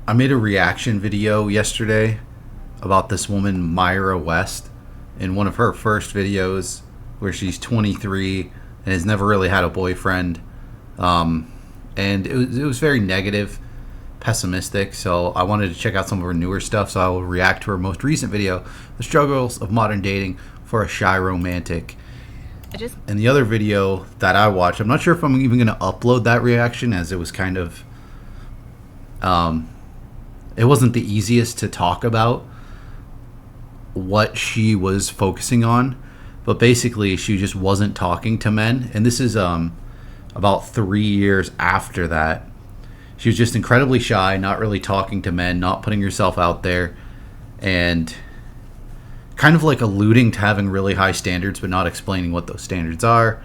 I made a reaction video yesterday about this woman, Myra West, in one of her first videos where she's 23 and has never really had a boyfriend. And it was very negative, pessimistic. So I wanted to check out some of her newer stuff. So I will react to her most recent video, The Struggles of Modern Dating for a Shy Romantic. And the other video that I watched, I'm not sure if I'm even going to upload that reaction, as it was kind of it wasn't the easiest to talk about what she was focusing on, but basically she just wasn't talking to men. And this is about 3 years after that. She was just incredibly shy, not really talking to men, not putting herself out there, and kind of like alluding to having really high standards but not explaining what those standards are.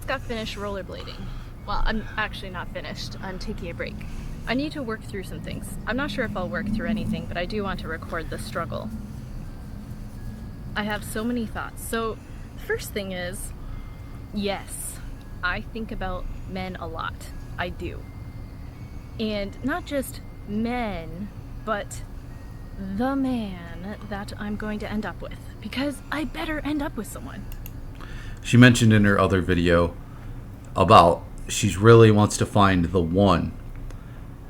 Got finished rollerblading. Well, I'm actually not finished. I'm taking a break. I need to work through some things. I'm not sure if I'll work through anything, but I do want to record the struggle. I have so many thoughts. So the first thing is, yes, I think about men a lot. I do. And not just men, but the man that I'm going to end up with, because I better end up with someone. She mentioned in her other video about she really wants to find the one,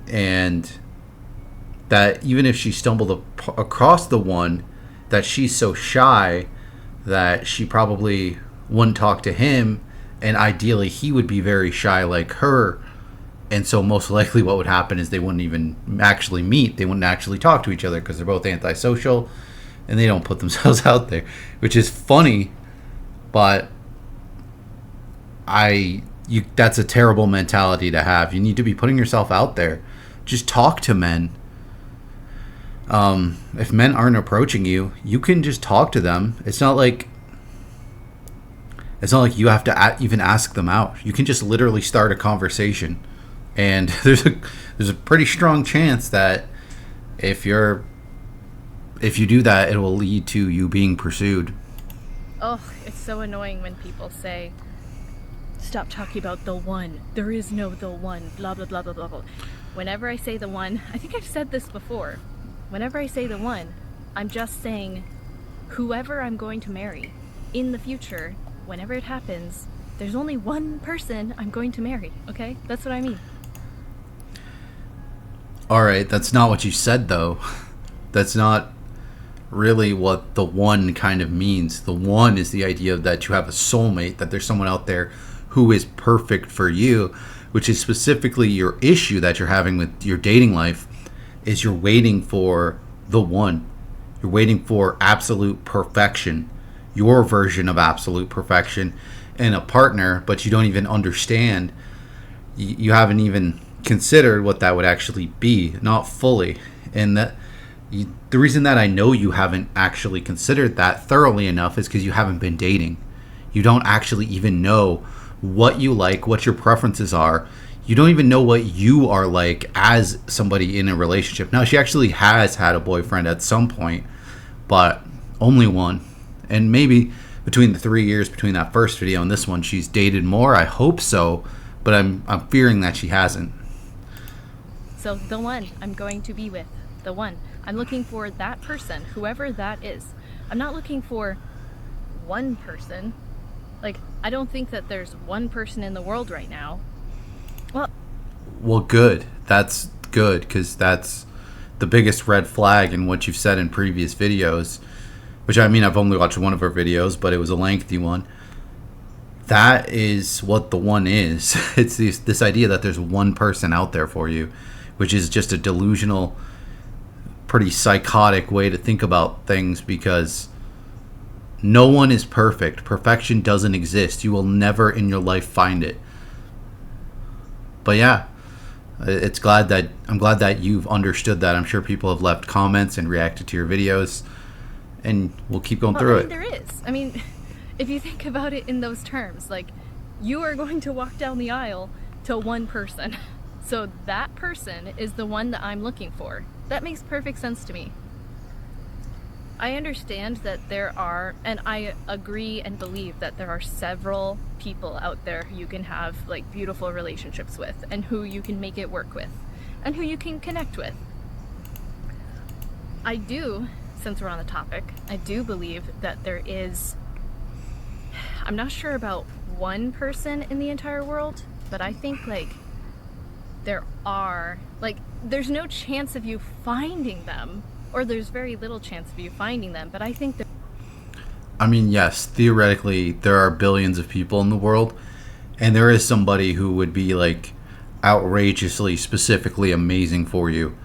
and that even if she stumbled across the one, that she's so shy that she probably wouldn't talk to him, and ideally he would be very shy like her. And so most likely what would happen is they wouldn't even actually meet. They wouldn't actually talk to each other because they're both antisocial and they don't put themselves out there, which is funny, but that's a terrible mentality to have. You need to be putting yourself out there. Just talk to men. If men aren't approaching you, you can just talk to them. It's not like you have to even ask them out. You can just literally start a conversation. And there's a pretty strong chance that if you do that, it will lead to you being pursued. Oh, it's so annoying when people say, stop talking about the one. There is no the one, blah, blah, blah, blah, blah, blah. Whenever I say the one, I think I've said this before. Whenever I say the one, I'm just saying whoever I'm going to marry in the future, whenever it happens, there's only one person I'm going to marry, okay? That's what I mean. Alright, that's not what you said, though. That's not really what the one kind of means. The one is the idea that you have a soulmate, that there's someone out there who is perfect for you, which is specifically your issue that you're having with your dating life, is you're waiting for the one. You're waiting for absolute perfection, your version of absolute perfection in a partner, but you don't even understand. You haven't even considered what that would actually be, not fully. And the reason that I know you haven't actually considered that thoroughly enough is because you haven't been dating. You don't actually even know what you like, what your preferences are. You don't even know what you are like as somebody in a relationship. Now, she actually has had a boyfriend at some point, but only one. And maybe between the 3 years between that first video and this one, she's dated more. I hope so, but I'm fearing that she hasn't. So the one I'm going to be with, the one. I'm looking for that person, whoever that is. I'm not looking for one person. Like, I don't think that there's one person in the world right now. Well, good. That's good, because that's the biggest red flag in what you've said in previous videos, which, I mean, I've only watched one of her videos, but it was a lengthy one. That is what the one is. It's this idea that there's one person out there for you, which is just a delusional, pretty psychotic way to think about things, because no one is perfect. Perfection doesn't exist. You will never in your life find it. But yeah, I'm glad that you've understood that. I'm sure people have left comments and reacted to your videos, and we'll keep going through it. There is. I mean, if you think about it in those terms, like, you are going to walk down the aisle to one person. So that person is the one that I'm looking for. That makes perfect sense to me. I understand that there are, and I agree and believe that there are several people out there who you can have like beautiful relationships with and who you can make it work with. and who you can connect with. I do, since we're on the topic, I do believe that there is, I'm not sure about one person in the entire world, but I think like there are, like, there's no chance of you finding them, or there's very little chance of you finding them, but I think that, I mean, yes, theoretically, there are billions of people in the world, and there is somebody who would be like outrageously, specifically amazing for you.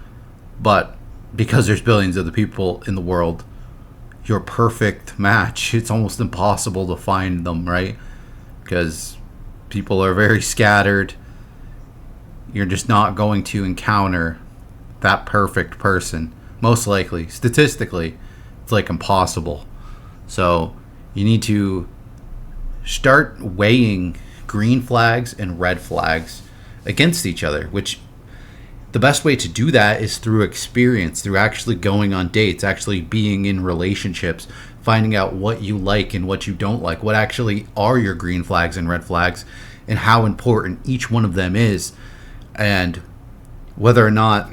But because there's billions of the people in the world, your perfect match, it's almost impossible to find them, right? Because people are very scattered. You're just not going to encounter that perfect person. Most likely, statistically, it's like impossible. So you need to start weighing green flags and red flags against each other, which the best way to do that is through experience, through actually going on dates, actually being in relationships, finding out what you like and what you don't like, what actually are your green flags and red flags, and how important each one of them is, and whether or not,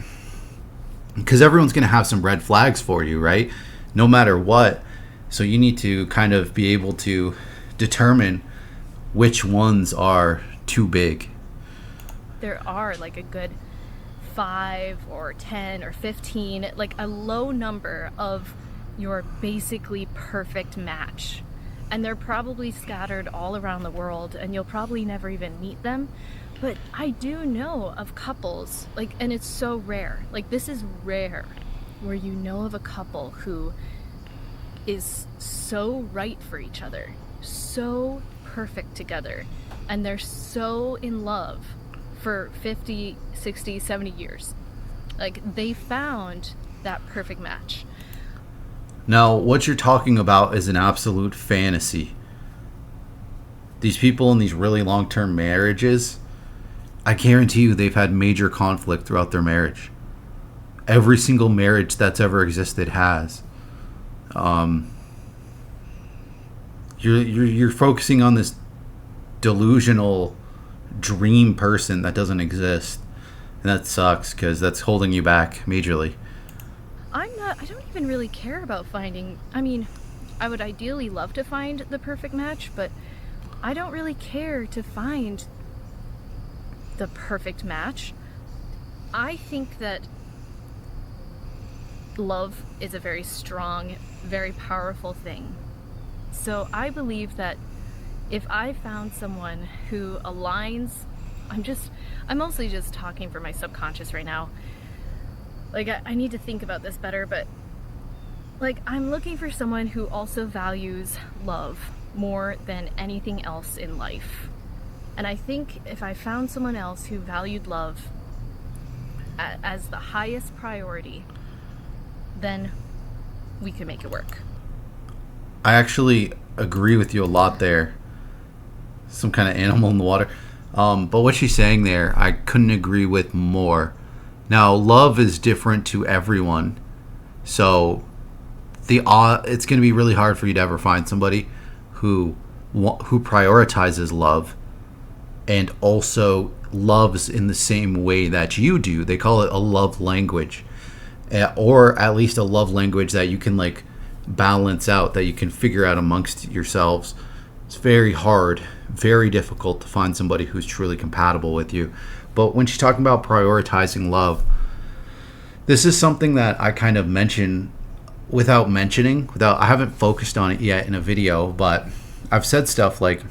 because everyone's going to have some red flags for you, right? No matter what. So you need to kind of be able to determine which ones are too big. there are like a good 5 or 10 or 15, like a low number of your basically perfect match. And they're probably scattered all around the world, and you'll probably never even meet them. But I do know of couples, like, and it's so rare. Like, this is rare, where you know of a couple who is so right for each other, so perfect together, and they're so in love for 50, 60, 70 years. Like, they found that perfect match. Now, what you're talking about is an absolute fantasy. These people in these really long-term marriages, I guarantee you they've had major conflict throughout their marriage. Every single marriage that's ever existed has. You're focusing on this delusional dream person that doesn't exist, and that sucks because that's holding you back majorly. I don't even really care about finding, I mean, I would ideally love to find the perfect match, but I don't really care to find the perfect match. I think that love is a very strong, very powerful thing. So I believe that if I found someone who aligns, I'm mostly just talking for my subconscious right now. Like, I need to think about this better, but like, I'm looking for someone who also values love more than anything else in life. And I think if I found someone else who valued love as the highest priority, then we could make it work. I actually agree with you a lot there. Some kind of animal in the water. But what she's saying there, I couldn't agree with more. Now, love is different to everyone. So it's going to be really hard for you to ever find somebody who prioritizes love and also loves in the same way that you do. They call it a love language, or at least a love language that you can like balance out, that you can figure out amongst yourselves. It's very hard, very difficult to find somebody who's truly compatible with you. But when she's talking about prioritizing love, this is something that I kind of mention without mentioning, I haven't focused on it yet in a video, but I've said stuff like,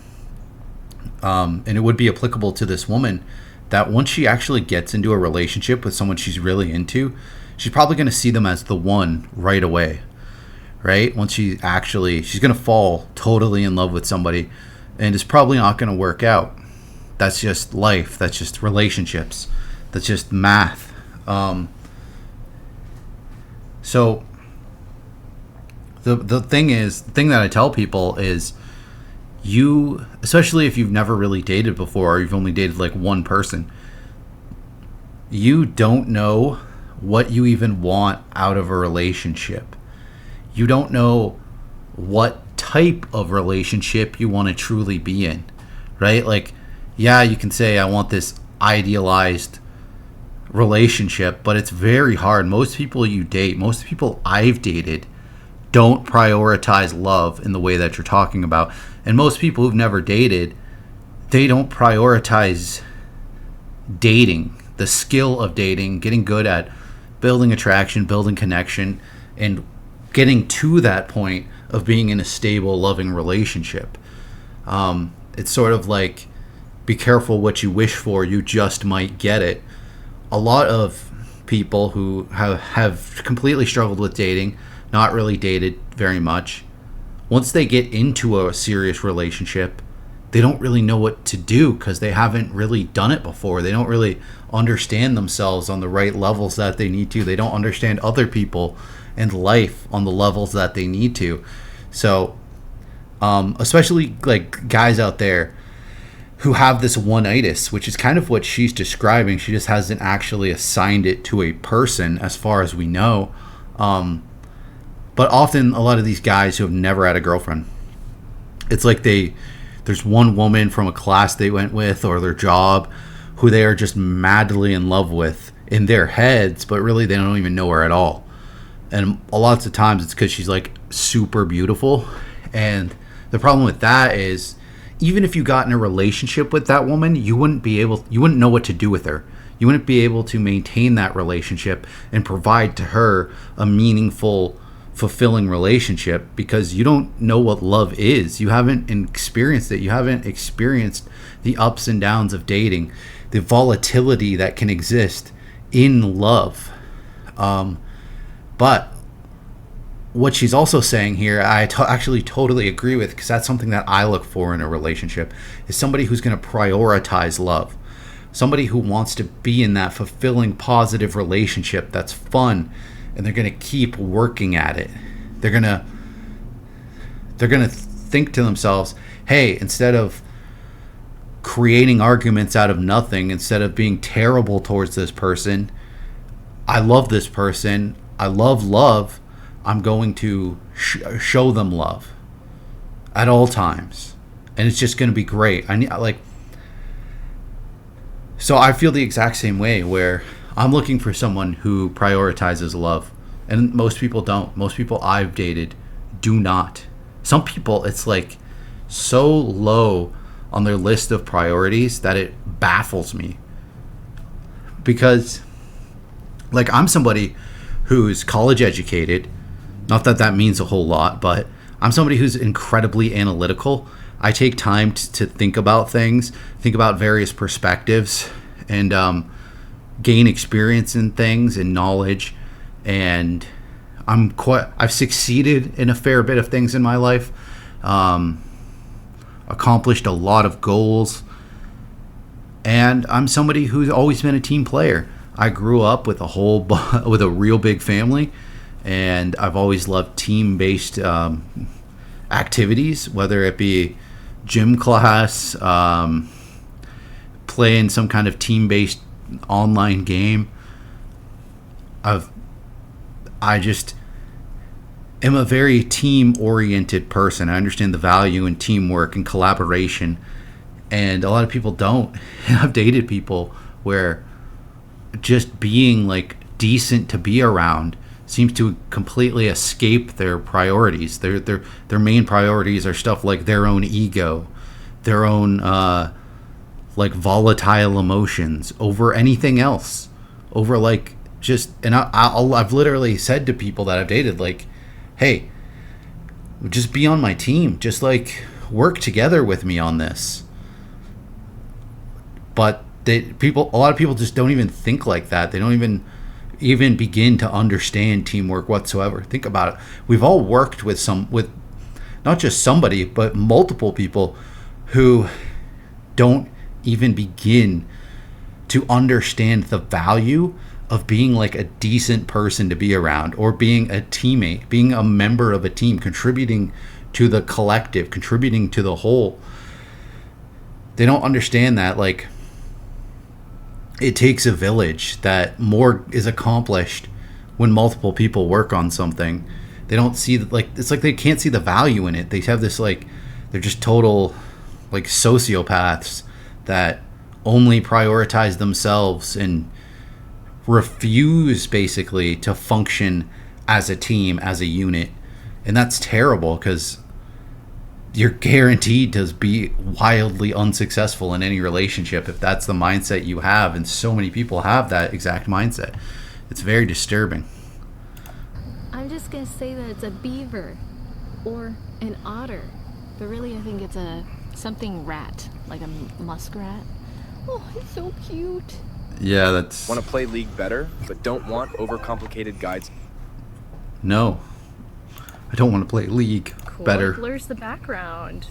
and it would be applicable to this woman, that once she actually gets into a relationship with someone she's really into, she's probably going to see them as the one right away, right? Once she's going to fall totally in love with somebody, and it's probably not going to work out. That's just life. That's just relationships. That's just math. So the thing that I tell people is, you, especially if you've never really dated before, or you've only dated like one person, you don't know what you even want out of a relationship. You don't know what type of relationship you want to truly be in, right? Like, yeah, you can say, I want this idealized relationship, but it's very hard. Most people you date, most people I've dated, don't prioritize love in the way that you're talking about. And most people who've never dated, they don't prioritize dating, the skill of dating, getting good at building attraction, building connection, and getting to that point of being in a stable, loving relationship. It's sort of like, be careful what you wish for, you just might get it. A lot of people who have completely struggled with dating, not really dated very much, once they get into a serious relationship, they don't really know what to do because they haven't really done it before. They don't really understand themselves on the right levels that they need to. They don't understand other people and life on the levels that they need to. So, especially like guys out there who have this one-itis, which is kind of what she's describing. She just hasn't actually assigned it to a person as far as we know. But often a lot of these guys who have never had a girlfriend, it's like there's one woman from a class they went with or their job who they are just madly in love with in their heads, but really they don't even know her at all. And a lot of times it's because she's like super beautiful. And the problem with that is, even if you got in a relationship with that woman, you wouldn't know what to do with her. You wouldn't be able to maintain that relationship and provide to her a meaningful, fulfilling relationship because you don't know what love is. You haven't experienced it. You haven't experienced the ups and downs of dating, the volatility that can exist in love. But what she's also saying here, I actually totally agree with, because that's something that I look for in a relationship, is somebody who's going to prioritize love. Somebody who wants to be in that fulfilling, positive relationship that's fun, and they're going to keep working at it. They're going to think to themselves, hey, instead of creating arguments out of nothing, instead of being terrible towards this person, I love this person, I love, I'm going to show them love at all times, and it's just going to be great. So I feel the exact same way, where I'm looking for someone who prioritizes love, and most people don't. Most people I've dated do not. Some people, it's like so low on their list of priorities that it baffles me, because like I'm somebody who's college educated. Not that that means a whole lot, but I'm somebody who's incredibly analytical. I take time to think about things, think about various perspectives, and gain experience in things and knowledge. And I've succeeded in a fair bit of things in my life, accomplished a lot of goals, and I'm somebody who's always been a team player. I grew up with with a real big family. And I've always loved team-based activities, whether it be gym class, playing some kind of team-based online game. I just am a very team-oriented person. I understand the value in teamwork and collaboration, and a lot of people don't. And I've dated people where just being like decent to be around seems to completely escape their priorities. Their main priorities are stuff like their own ego, their own like volatile emotions over anything else, over like just. And I've literally said to people that I've dated, like, hey, just be on my team, just like work together with me on this. But a lot of people just don't even think like that. They don't even begin to understand teamwork whatsoever. Think about it. We've all worked with not just somebody, but multiple people who don't even begin to understand the value of being like a decent person to be around, or being a teammate, being a member of a team, contributing to the collective, contributing to the whole. They don't understand that, like, it takes a village, that more is accomplished when multiple people work on something. They don't see it's like they can't see the value in it. They have this like, they're just total like sociopaths that only prioritize themselves and refuse basically to function as a team, as a unit. And that's terrible because you're guaranteed to be wildly unsuccessful in any relationship if that's the mindset you have. And so many people have that exact mindset. It's very disturbing. I'm just gonna say that it's a beaver or an otter, but really I think it's something rat, like a muskrat. Oh, it's so cute. Yeah, that's... Want to play League better, but don't want overcomplicated guides? No. I don't want to play League better. It blurs the background.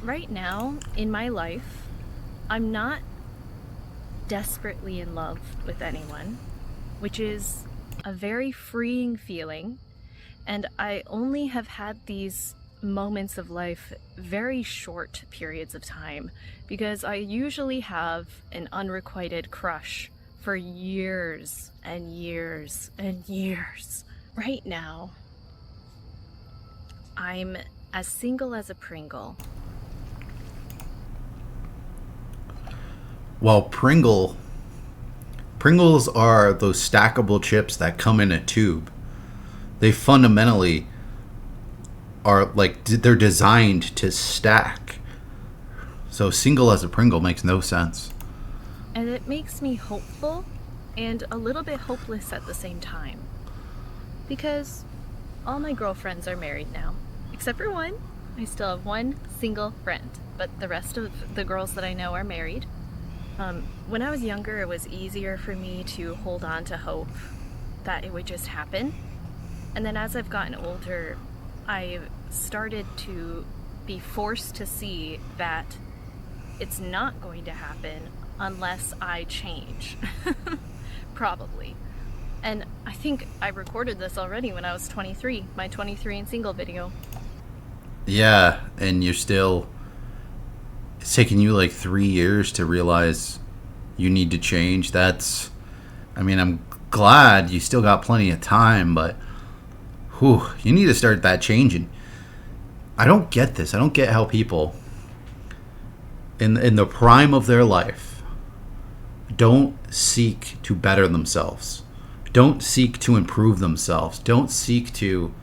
Right now, in my life, I'm not desperately in love with anyone, which is a very freeing feeling, and I only have had these moments of life very short periods of time because I usually have an unrequited crush for years and years and years. Right now, I'm as single as a Pringle. Well, Pringles are those stackable chips that come in a tube. They fundamentally are like, they're designed to stack. So single as a Pringle makes no sense. And it makes me hopeful and a little bit hopeless at the same time. Because all my girlfriends are married now, except for one. I still have one single friend, but the rest of the girls that I know are married. When I was younger, it was easier for me to hold on to hope that it would just happen. And then as I've gotten older, I've started to be forced to see that it's not going to happen unless I change. Probably. And I think I recorded this already when I was 23, my 23 and single video. Yeah, and you're still... It's taken you like 3 years to realize you need to change. That's... I mean, I'm glad you still got plenty of time, but... Whew, you need to start that changing. I don't get this. I don't get how people in the prime of their life don't seek to better themselves. Don't seek to improve themselves. Don't seek to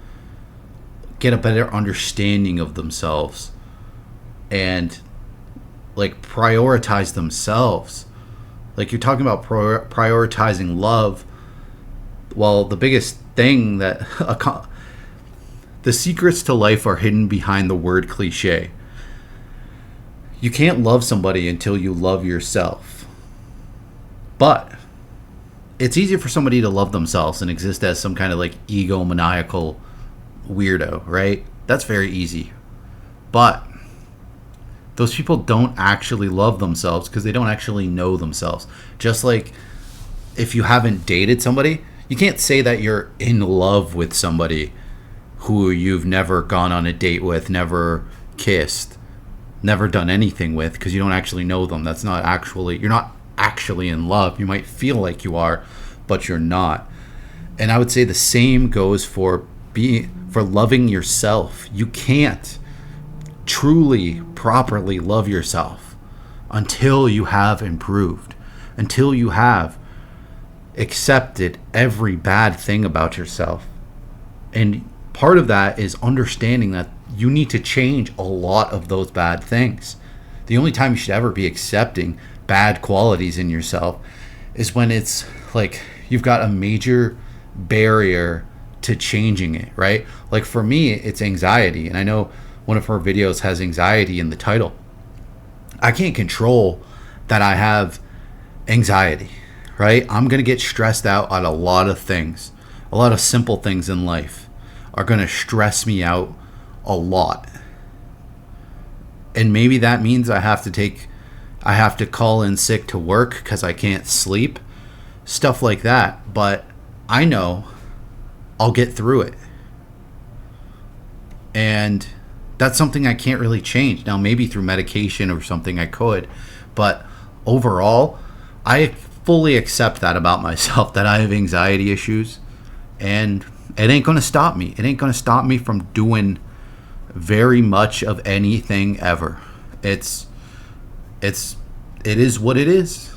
get a better understanding of themselves and like prioritize themselves. Like you're talking about prioritizing love. Well, the biggest thing that the secrets to life are hidden behind the word cliche. You can't love somebody until you love yourself. But it's easier for somebody to love themselves and exist as some kind of like egomaniacal weirdo, right? That's very easy. But those people don't actually love themselves because they don't actually know themselves. Just like if you haven't dated somebody, you can't say that you're in love with somebody who you've never gone on a date with, never kissed, never done anything with, because you don't actually know them. That's not actually, you're not actually in love. You might feel like you are, but you're not. And I would say the same goes for loving yourself. You can't truly, properly love yourself until you have improved, until you have accepted every bad thing about yourself. And part of that is understanding that you need to change a lot of those bad things. The only time you should ever be accepting bad qualities in yourself is when it's like you've got a major barrier to changing it, right? Like for me, it's anxiety. And I know one of her videos has anxiety in the title. I can't control that I have anxiety, right? I'm going to get stressed out on a lot of things. A lot of simple things in life are going to stress me out a lot. And maybe that means I have to call in sick to work because I can't sleep. Stuff like that. But I know I'll get through it. And that's something I can't really change. Now, maybe through medication or something I could. But overall, I fully accept that about myself, that I have anxiety issues. And it ain't going to stop me. It ain't going to stop me from doing very much of anything ever. It is what it is.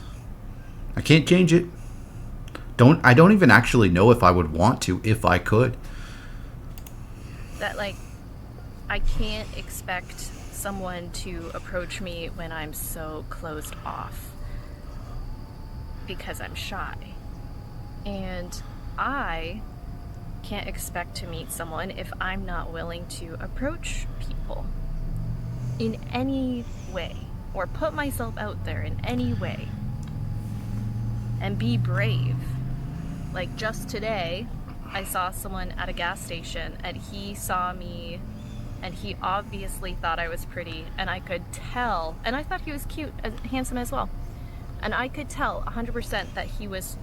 I can't change it. I don't even actually know if I would want to if I could. That, like, I can't expect someone to approach me when I'm so closed off because I'm shy. And I can't expect to meet someone if I'm not willing to approach people in any way or put myself out there in any way and be brave. Like, just today, I saw someone at a gas station and he saw me and he obviously thought I was pretty, and I could tell, and I thought he was cute, handsome as well, and I could tell 100% that he was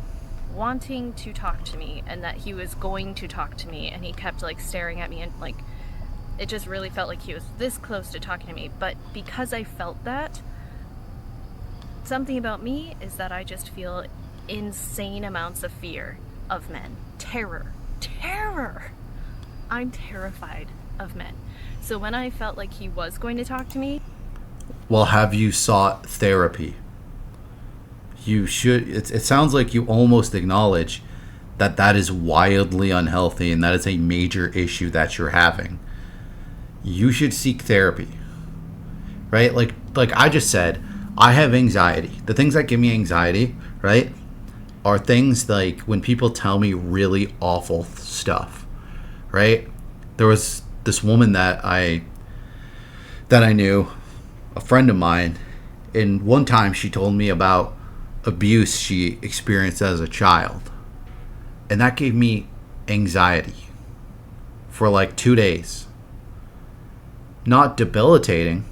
wanting to talk to me and that he was going to talk to me, and he kept like staring at me, and like it just really felt like he was this close to talking to me. But because I felt that, something about me is that I just feel insane amounts of fear of men. Terror. I'm terrified of men. So when I felt like he was going to talk to me... Well, have you sought therapy? You should. It sounds like you almost acknowledge that that is wildly unhealthy and that is a major issue that you're having. You should seek therapy. Right? Like I just said, I have anxiety. The things that give me anxiety, right, are things like when people tell me really awful stuff. Right? There was this woman that I knew, a friend of mine, and one time she told me about abuse she experienced as a child, and that gave me anxiety for like 2 days. Not debilitating.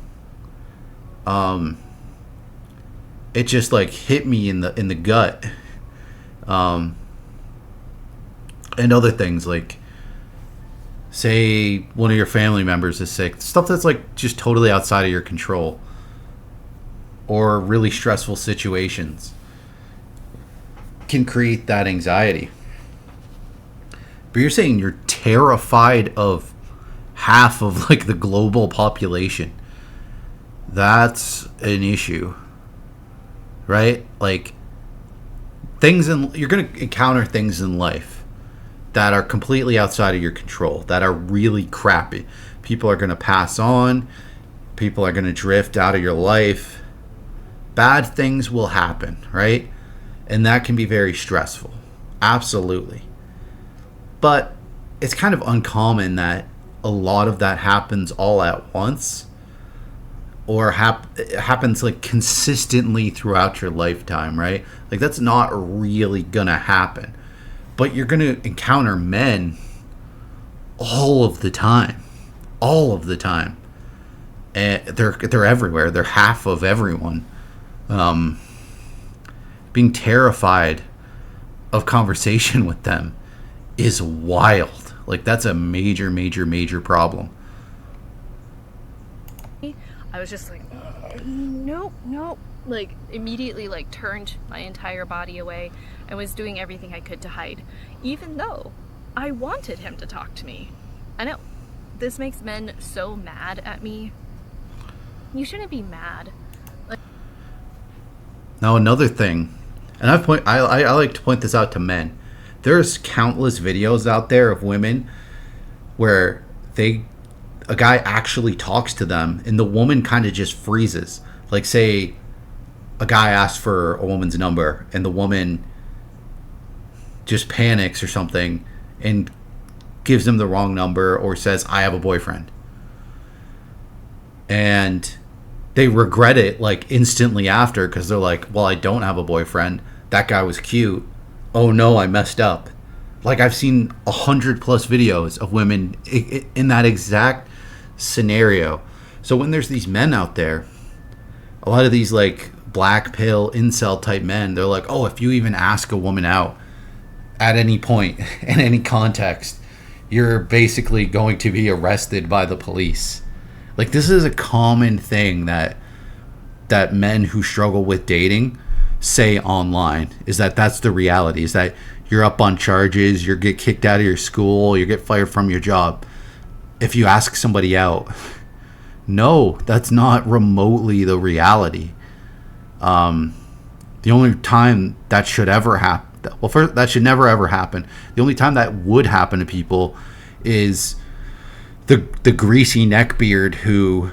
It just like hit me in the gut. And other things like, say one of your family members is sick, stuff that's like just totally outside of your control, or really stressful situations can create that anxiety. But you're saying you're terrified of half of like the global population. That's an issue, right? Like you're going to encounter things in life that are completely outside of your control, that are really crappy. People are going to pass on. People are going to drift out of your life. Bad things will happen, right? And that can be very stressful. Absolutely. But it's kind of uncommon that a lot of that happens all at once, or it happens like consistently throughout your lifetime, right? Like that's not really going to happen. But you're going to encounter men all of the time. And they're everywhere. They're half of everyone. Being terrified of conversation with them is wild. Like that's a major problem. I was just like, nope. Like immediately like turned my entire body away and was doing everything I could to hide, even though I wanted him to talk to me. I know this makes men so mad at me. You shouldn't be mad. Like, now another thing, and I like to point this out to men. There's countless videos out there of women where a guy actually talks to them and the woman kind of just freezes. Like say a guy asks for a woman's number and the woman just panics or something and gives him the wrong number or says, I have a boyfriend. And they regret it like instantly after because they're like, well, I don't have a boyfriend. That guy was cute. Oh no, I messed up. Like I've seen 100+ videos of women in that exact scenario. So when there's these men out there, a lot of these like black pill incel type men, they're like, oh, if you even ask a woman out at any point in any context, you're basically going to be arrested by the police. Like this is a common thing that men who struggle with dating say online, is that's the reality, is that you're up on charges, you get kicked out of your school, you get fired from your job if you ask somebody out. No, that's not remotely the reality. The only time that should ever happen, Well, first, that should never ever happen. The only time that would happen to people is the greasy neckbeard who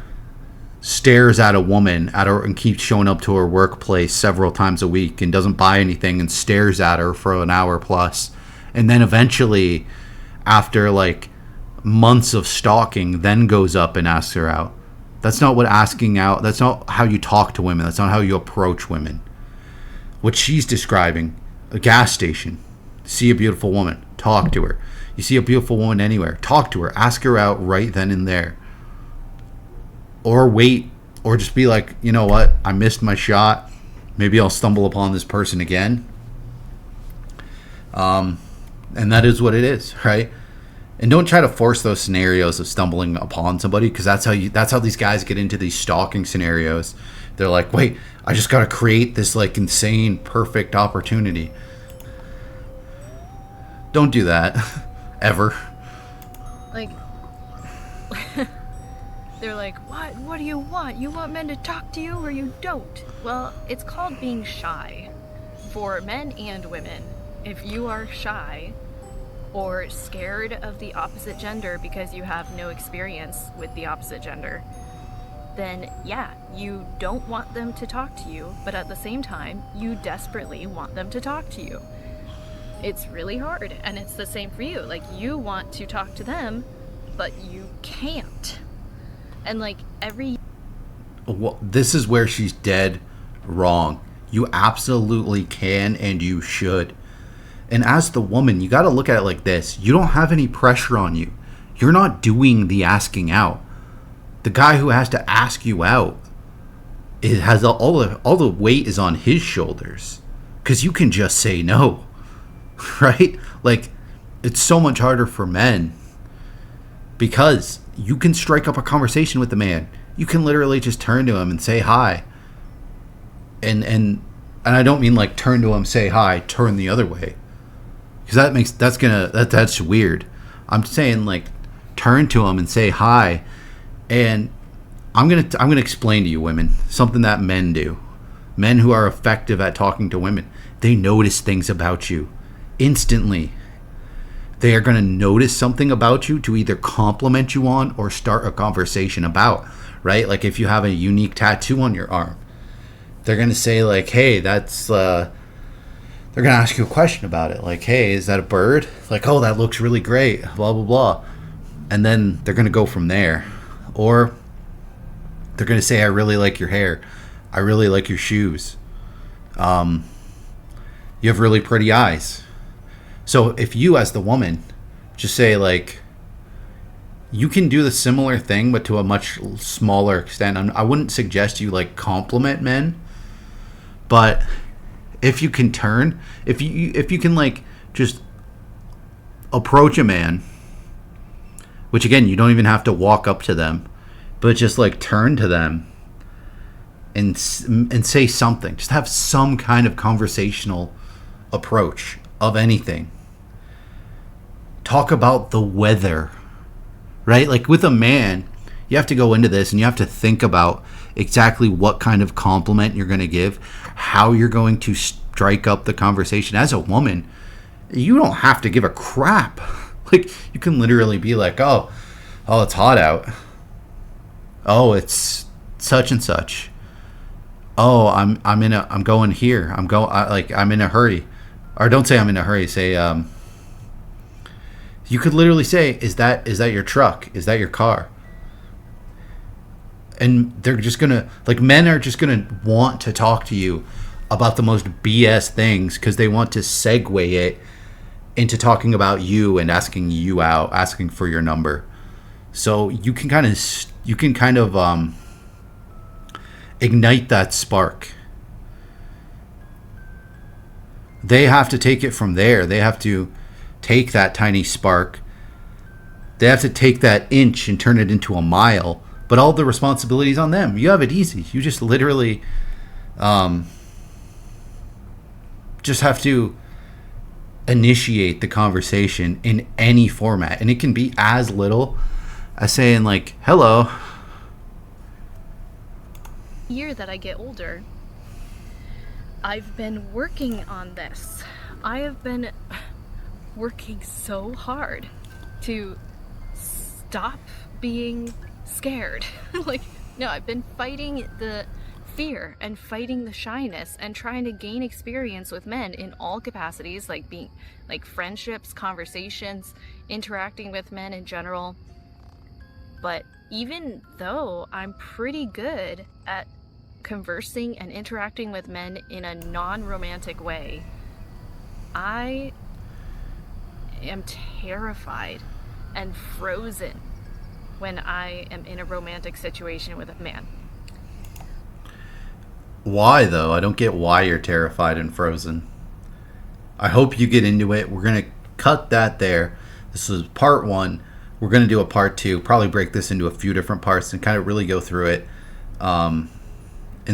stares at a woman and keeps showing up to her workplace several times a week and doesn't buy anything and stares at her for an hour plus, and then eventually, after like months of stalking, then goes up and asks her out. That's not what asking out. That's not how you talk to women. That's not how you approach women. What she's describing, a gas station, see a beautiful woman, talk to her. You see a beautiful woman anywhere, talk to her, ask her out right then and there. Or wait, or just be like, you know what, I missed my shot. Maybe I'll stumble upon this person again. And that is what it is, right? And don't try to force those scenarios of stumbling upon somebody, because that's how these guys get into these stalking scenarios. They're like, wait, I just got to create this like insane, perfect opportunity. Don't do that. Ever. Like, they're like, what do you want? You want men to talk to you or you don't? Well, it's called being shy. For men and women. If you are shy or scared of the opposite gender because you have no experience with the opposite gender, then yeah, you don't want them to talk to you, but at the same time, you desperately want them to talk to you. It's really hard, and it's the same for you. Like, you want to talk to them, but you can't. And like Well, this is where she's dead wrong. You absolutely can, and you should. And as the woman, you got to look at it like this. You don't have any pressure on you. You're not doing the asking out. The guy who has to ask you out, it has all the weight is on his shoulders, because you can just say no. Right? Like, it's so much harder for men because you can strike up a conversation with the man. You can literally just turn to him and say hi. And I don't mean like turn to him, say hi, turn the other way, because that's weird. I'm saying like turn to him and say hi. And I'm gonna explain to you, women, something that men do. Men who are effective at talking to women, they notice things about you instantly. They are going to notice something about you to either compliment you on or start a conversation about, right? Like if you have a unique tattoo on your arm, they're going to say like, hey, that's they're going to ask you a question about it, like, hey, is that a bird? Like, oh, that looks really great, blah blah blah. And then they're going to go from there. Or they're going to say, I really like your hair, I really like your shoes, you have really pretty eyes. So if you, as the woman, just say like, you can do the similar thing, but to a much smaller extent. I wouldn't suggest you like compliment men, but if you can if you can like just approach a man, which again, you don't even have to walk up to them, but just like turn to them and say something. Just have some kind of conversational approach of anything. Talk about the weather, right? Like with a man, you have to go into this and you have to think about exactly what kind of compliment you're going to give, how you're going to strike up the conversation. As a woman, you don't have to give a crap. Like, you can literally be like, oh, it's hot out. Oh, it's such and such. Oh, I'm going here. I'm in a hurry. Or don't say I'm in a hurry. Say, you could literally say, is that your truck? Is that your car? And they're just gonna, like, men are just gonna want to talk to you about the most BS things because they want to segue it into talking about you and asking you out, asking for your number. So you can kind of ignite that spark. They have to take it from there. They have to take that tiny spark. They have to take that inch and turn it into a mile. But all the responsibilities on them. You have it easy. You just literally just have to initiate the conversation in any format. And it can be as little as saying like, hello. Year that I get older, I've been working on this. I have been working so hard to stop being scared. Like, no, I've been fighting the fear and fighting the shyness and trying to gain experience with men in all capacities, like being like friendships, conversations, interacting with men in general. But even though I'm pretty good at conversing and interacting with men in a non-romantic way, I am terrified and frozen when I am in a romantic situation with a man. Why, though? I don't get why you're terrified and frozen. I hope you get into it. We're going to cut that there. This is part 1. We're going to do a part 2, probably break this into a few different parts and kind of really go through it and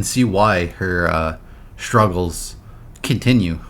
see why her struggles continue.